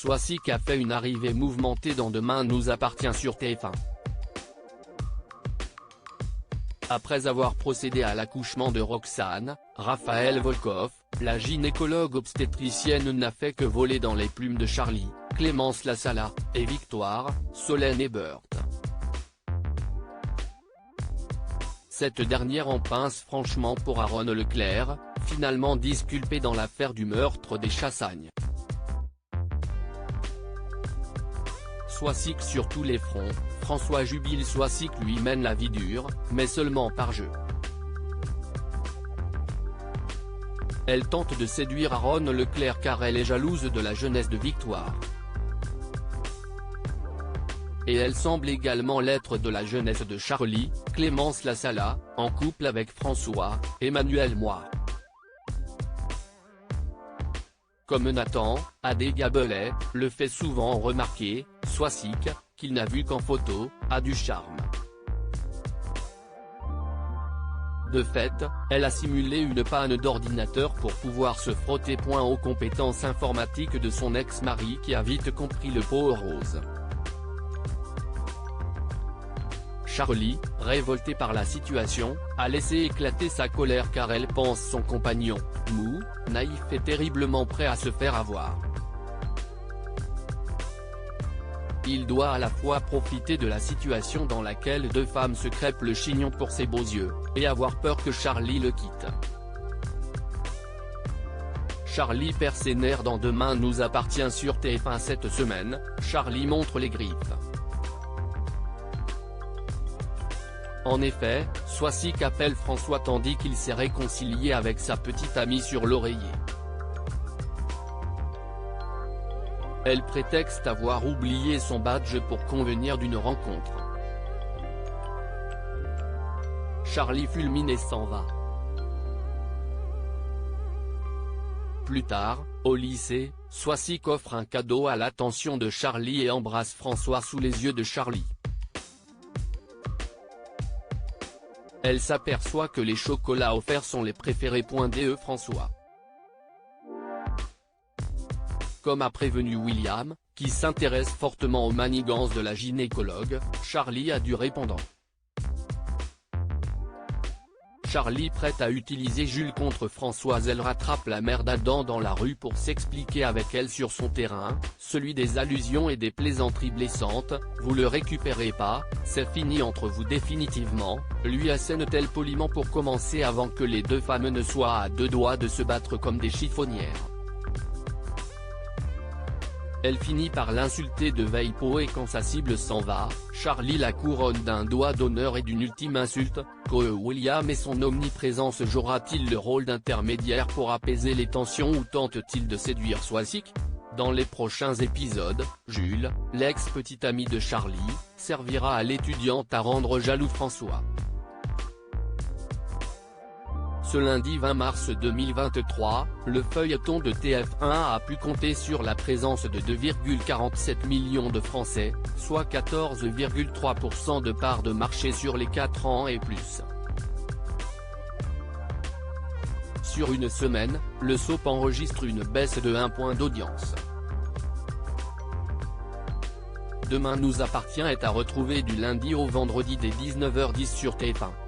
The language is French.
Soisic a fait une arrivée mouvementée dans Demain nous appartient sur TF1. Après avoir procédé à l'accouchement de Roxane, Raphaël Volkov, la gynécologue obstétricienne n'a fait que voler dans les plumes de Charlie, Clémence Lassala, et Victoire, Solène Ebert. Cette dernière en pince franchement pour Aaron Leclerc, finalement disculpé dans l'affaire du meurtre des Chassagnes. Soisic sur tous les fronts, François jubile. Soisic lui mène la vie dure, mais seulement par jeu. Elle tente de séduire Aaron Leclerc car elle est jalouse de la jeunesse de Victoire. Et elle semble également l'être de la jeunesse de Charlie, Clémence Lassala, en couple avec François, Emmanuel Moix. Comme Nathan, Adé Gabelet, le fait souvent remarquer, Soisic, qu'il n'a vu qu'en photo, a du charme. De fait, elle a simulé une panne d'ordinateur pour pouvoir se frotter point aux compétences informatiques de son ex-mari qui a vite compris le pot rose. Charlie, révoltée par la situation, a laissé éclater sa colère car elle pense son compagnon, mou, naïf et terriblement prêt à se faire avoir. Il doit à la fois profiter de la situation dans laquelle deux femmes se crêpent le chignon pour ses beaux yeux, et avoir peur que Charlie le quitte. Charlie perd ses nerfs dans Demain nous appartient sur TF1 cette semaine, Charlie montre les griffes. En effet, Soisic appelle François tandis qu'il s'est réconcilié avec sa petite amie sur l'oreiller. Elle prétexte avoir oublié son badge pour convenir d'une rencontre. Charlie fulmine et s'en va. Plus tard, au lycée, Soisic offre un cadeau à l'attention de Charlie et embrasse François sous les yeux de Charlie. Elle s'aperçoit que les chocolats offerts sont les préférés. De François. Comme a prévenu William, qui s'intéresse fortement aux manigances de la gynécologue, Charlie a du répondant. Charlie prête à utiliser Jules contre Françoise. Elle rattrape la mère d'Adam dans la rue pour s'expliquer avec elle sur son terrain, celui des allusions et des plaisanteries blessantes. Vous le récupérez pas, c'est fini entre vous définitivement, lui assène-t-elle poliment pour commencer avant que les deux femmes ne soient à deux doigts de se battre comme des chiffonnières. Elle finit par l'insulter de Veipo et quand sa cible s'en va, Charlie la couronne d'un doigt d'honneur et d'une ultime insulte. William et son omniprésence jouera-t-il le rôle d'intermédiaire pour apaiser les tensions ou tente-t-il de séduire Soisic? Dans les prochains épisodes, Jules, l'ex-petit ami de Charlie, servira à l'étudiante à rendre jaloux François. Ce lundi 20 mars 2023, le feuilleton de TF1 a pu compter sur la présence de 2,47 millions de Français, soit 14,3% de part de marché sur les 4 ans et plus. Sur une semaine, le soap enregistre une baisse de 1 point d'audience. Demain nous appartient est à retrouver du lundi au vendredi dès 19h10 sur TF1.